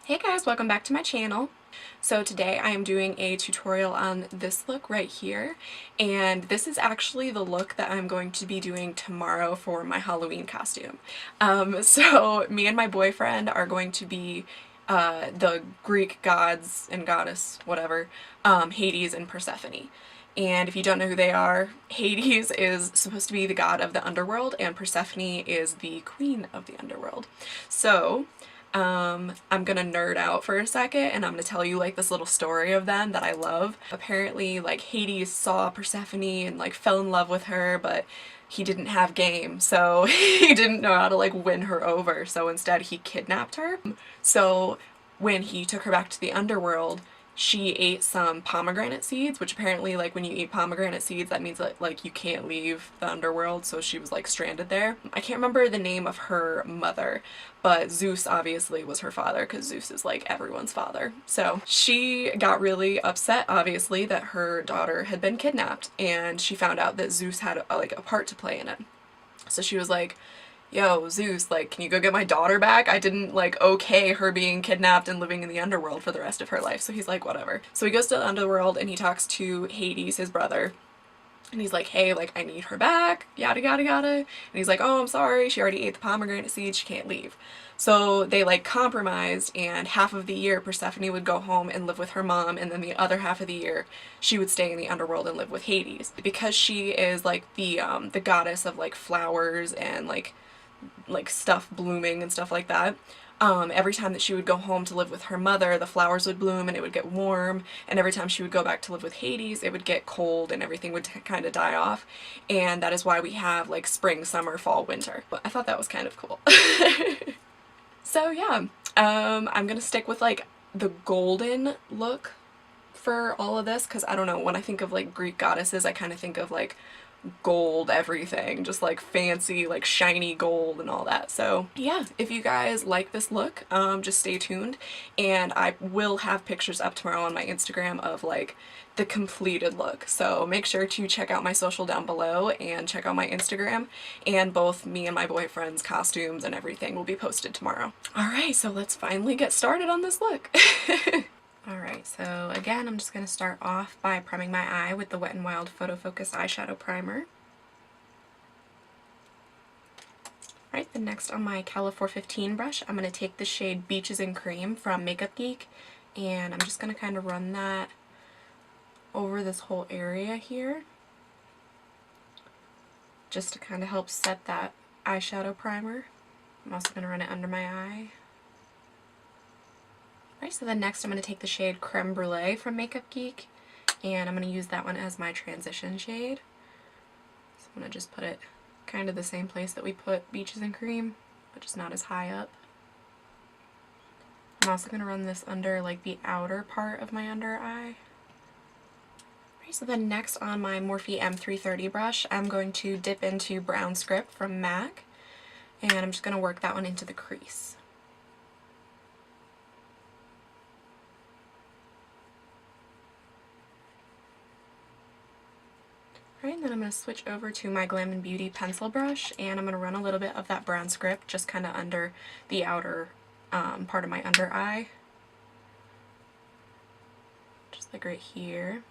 Hey guys, welcome back to my channel. So today I am doing a tutorial on this look right here, and this is actually the look that I'm going to be doing tomorrow for my Halloween costume. So me and my boyfriend are going to be the Greek gods and goddess, whatever, Hades and Persephone. And if you don't know who they are, Hades is supposed to be the god of the underworld and Persephone is the queen of the underworld. So I'm gonna nerd out for a second and I'm gonna tell you like this little story of them that I love. Apparently like Hades saw Persephone and like fell in love with her, but he didn't have game, so he didn't know how to like win her over, so instead he kidnapped her. So when he took her back to the underworld, she ate some pomegranate seeds, which apparently like when you eat pomegranate seeds that means that like you can't leave the underworld, so she was like stranded there. I can't remember the name of her mother, but Zeus obviously was her father because Zeus is like everyone's father. So she got really upset obviously that her daughter had been kidnapped, and she found out that Zeus had like a part to play in it. So she was like, yo, Zeus, like, can you go get my daughter back? I didn't, like, okay her being kidnapped and living in the underworld for the rest of her life. So he's like, whatever. So he goes to the underworld and he talks to Hades, his brother. And he's like, hey, like, I need her back, yada, yada, yada. And he's like, oh, I'm sorry, she already ate the pomegranate seeds, she can't leave. So they, like, compromised, and half of the year Persephone would go home and live with her mom, and then the other half of the year she would stay in the underworld and live with Hades. Because she is, like, the goddess of, like, flowers and, like stuff blooming and stuff like that. Every time that she would go home to live with her mother, the flowers would bloom and it would get warm, and every time she would go back to live with Hades, it would get cold and everything would kind of die off, and that is why we have like spring, summer, fall, winter. But I thought that was kind of cool. So yeah, I'm gonna stick with like the golden look for all of this, because I don't know, when I think of like Greek goddesses, I kind of think of like gold everything, just like fancy, like shiny gold and all that. So yeah, if you guys like this look, just stay tuned, and I will have pictures up tomorrow on my Instagram of like the completed look. So make sure to check out my social down below and check out my Instagram, and both me and my boyfriend's costumes and everything will be posted tomorrow. Alright, so let's finally get started on this look. Alright, so again, I'm just going to start off by priming my eye with the Wet n Wild PhotoFocus eyeshadow primer. Alright, then next on my Cala 415 brush, I'm going to take the shade Beaches and Cream from Makeup Geek, and I'm just going to kind of run that over this whole area here, just to kind of help set that eyeshadow primer. I'm also going to run it under my eye. Alright, so then next I'm going to take the shade Creme Brûlée from Makeup Geek, and I'm going to use that one as my transition shade. So I'm going to just put it kind of the same place that we put Beaches and Cream, but just not as high up. I'm also going to run this under like the outer part of my under eye. Alright, so then next on my Morphe M330 brush, I'm going to dip into Brown Script from MAC, and I'm just going to work that one into the crease. Alright, then I'm going to switch over to my Glam & Beauty pencil brush, and I'm going to run a little bit of that brown script just kind of under the outer part of my under eye. Just like right here.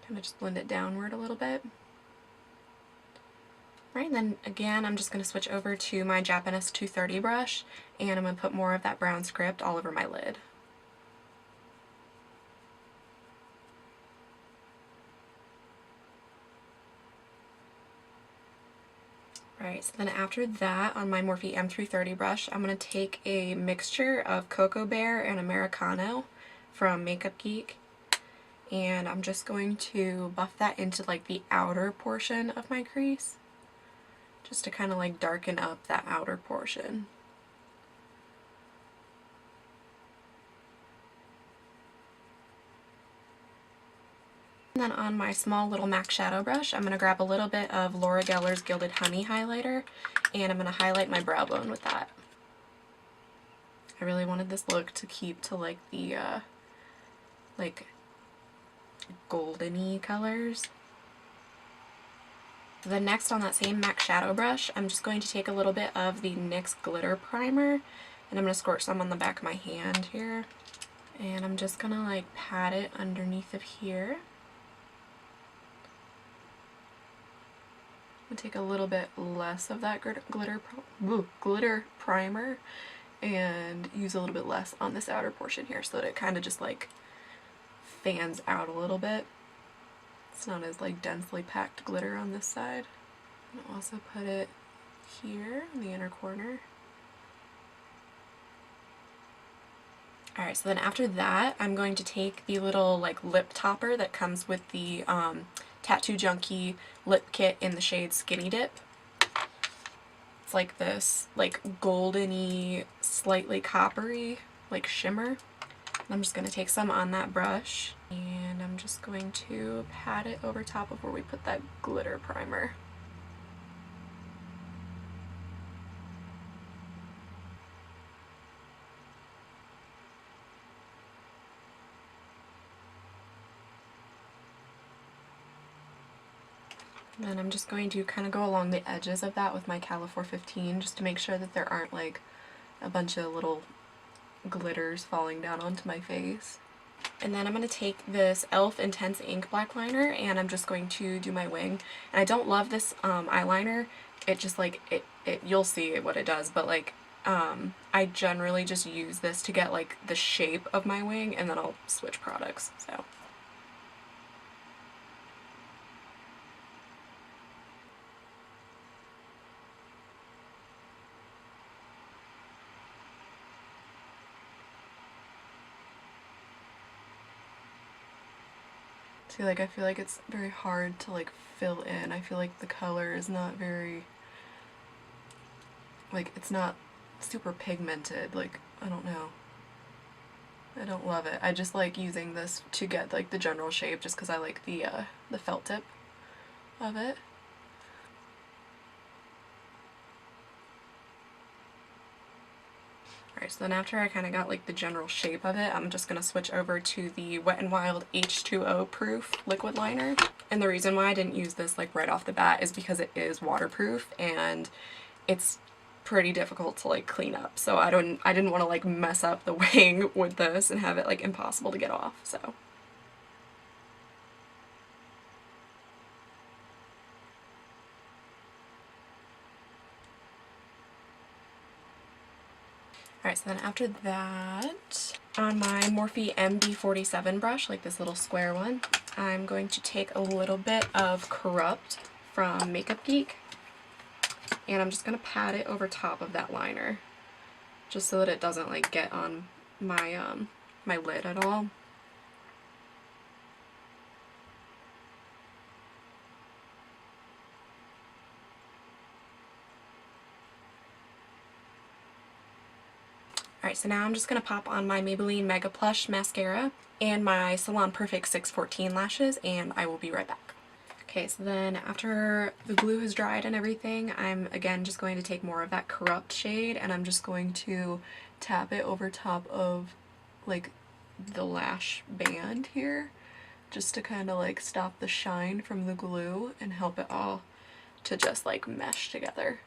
Kind of just blend it downward a little bit. Right, and then again I'm just going to switch over to my Japonesque 230 brush, and I'm going to put more of that brown script all over my lid. Alright, so then after that, on my Morphe M330 brush, I'm going to take a mixture of Cocoa Bear and Americano from Makeup Geek, and I'm just going to buff that into like the outer portion of my crease, just to kind of like darken up that outer portion. And then on my small little MAC shadow brush, I'm going to grab a little bit of Laura Geller's Gilded Honey highlighter, and I'm going to highlight my brow bone with that. I really wanted this look to keep to like the like golden-y colors. Then next on that same MAC shadow brush, I'm just going to take a little bit of the NYX Glitter Primer, And I'm going to squirt some on the back of my hand here. And I'm just going to like pat it underneath of here. I'm going to take a little bit less of that glitter primer and use a little bit less on this outer portion here so that it kind of just like fans out a little bit. It's not as like densely packed glitter on this side. And also put it here in the inner corner. Alright, so then after that, I'm going to take the little like lip topper that comes with the Tattoo Junkee lip kit in the shade Skinny Dip. It's like this like golden-y, slightly coppery like shimmer. I'm just going to take some on that brush and I'm just going to pat it over top of where we put that glitter primer. And then I'm just going to kind of go along the edges of that with my Cala 415 just to make sure that there aren't like a bunch of little glitters falling down onto my face. And then I'm going to take this e.l.f. Intense Ink Black Liner and I'm just going to do my wing. And I don't love this eyeliner. It just like, you'll see what it does, but like I generally just use this to get like the shape of my wing and then I'll switch products, so. See, like, I feel like it's very hard to, like, fill in. I feel like the color is not very, like, it's not super pigmented. Like, I don't know. I don't love it. I just like using this to get, like, the general shape just because I like the felt tip of it. Alright, so then after I kind of got like the general shape of it, I'm just going to switch over to the Wet n Wild H2O proof liquid liner. And the reason why I didn't use this like right off the bat is because it is waterproof and it's pretty difficult to like clean up. So I didn't want to like mess up the wing with this and have it like impossible to get off, so. Alright, so then after that, on my Morphe MB47 brush, like this little square one, I'm going to take a little bit of Corrupt from Makeup Geek, and I'm just going to pat it over top of that liner, just so that it doesn't like get on my, my lid at all. Alright, so now I'm just going to pop on my Maybelline Mega Plush mascara and my Salon Perfect 614 lashes, and I will be right back. Okay, so then after the glue has dried and everything, I'm again just going to take more of that Corrupt shade and I'm just going to tap it over top of like the lash band here, just to kind of like stop the shine from the glue and help it all to just like mesh together.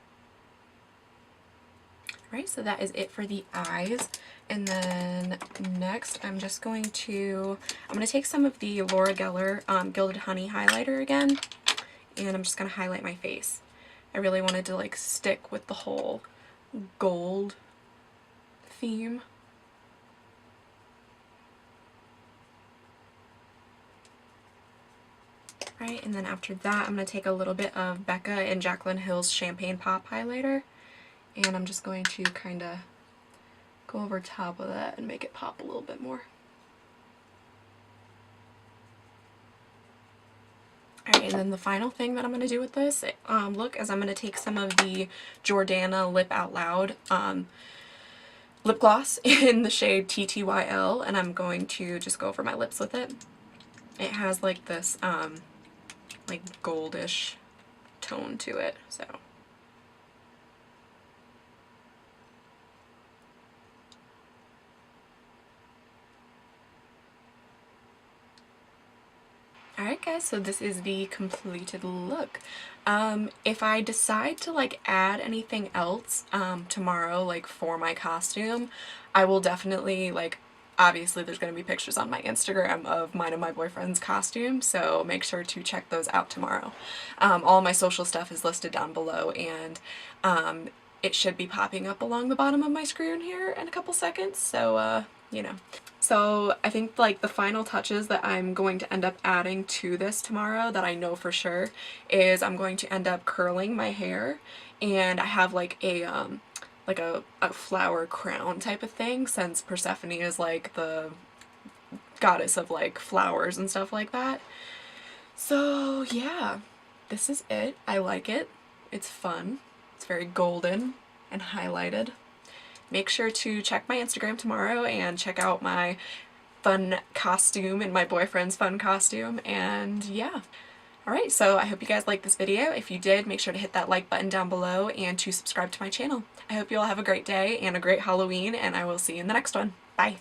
Right, so that is it for the eyes. And then next I'm going to take some of the Laura Geller Gilded Honey highlighter again, and I'm just going to highlight my face. I really wanted to like stick with the whole gold theme. Right, and then after that I'm going to take a little bit of Becca and Jaclyn Hill's Champagne Pop highlighter. And I'm just going to kind of go over top of that and make it pop a little bit more. Alright, and then the final thing that I'm going to do with this look is I'm going to take some of the Jordana Lip Out Loud lip gloss in the shade TTYL, and I'm going to just go over my lips with it. It has like this like goldish tone to it, so. Alright guys, so this is the completed look. If I decide to like add anything else tomorrow, like for my costume, I will definitely, like, obviously there's going to be pictures on my Instagram of mine and my boyfriend's costume, so make sure to check those out tomorrow. All my social stuff is listed down below, and it should be popping up along the bottom of my screen here in a couple seconds, so you know. So I think like the final touches that I'm going to end up adding to this tomorrow that I know for sure is I'm going to end up curling my hair, and I have like a flower crown type of thing, since Persephone is like the goddess of like flowers and stuff like that. So yeah, this is it. I like it. It's fun. It's very golden and highlighted. Make sure to check my Instagram tomorrow and check out my fun costume and my boyfriend's fun costume, and yeah. Alright, so I hope you guys liked this video. If you did, make sure to hit that like button down below and to subscribe to my channel. I hope you all have a great day and a great Halloween, and I will see you in the next one. Bye!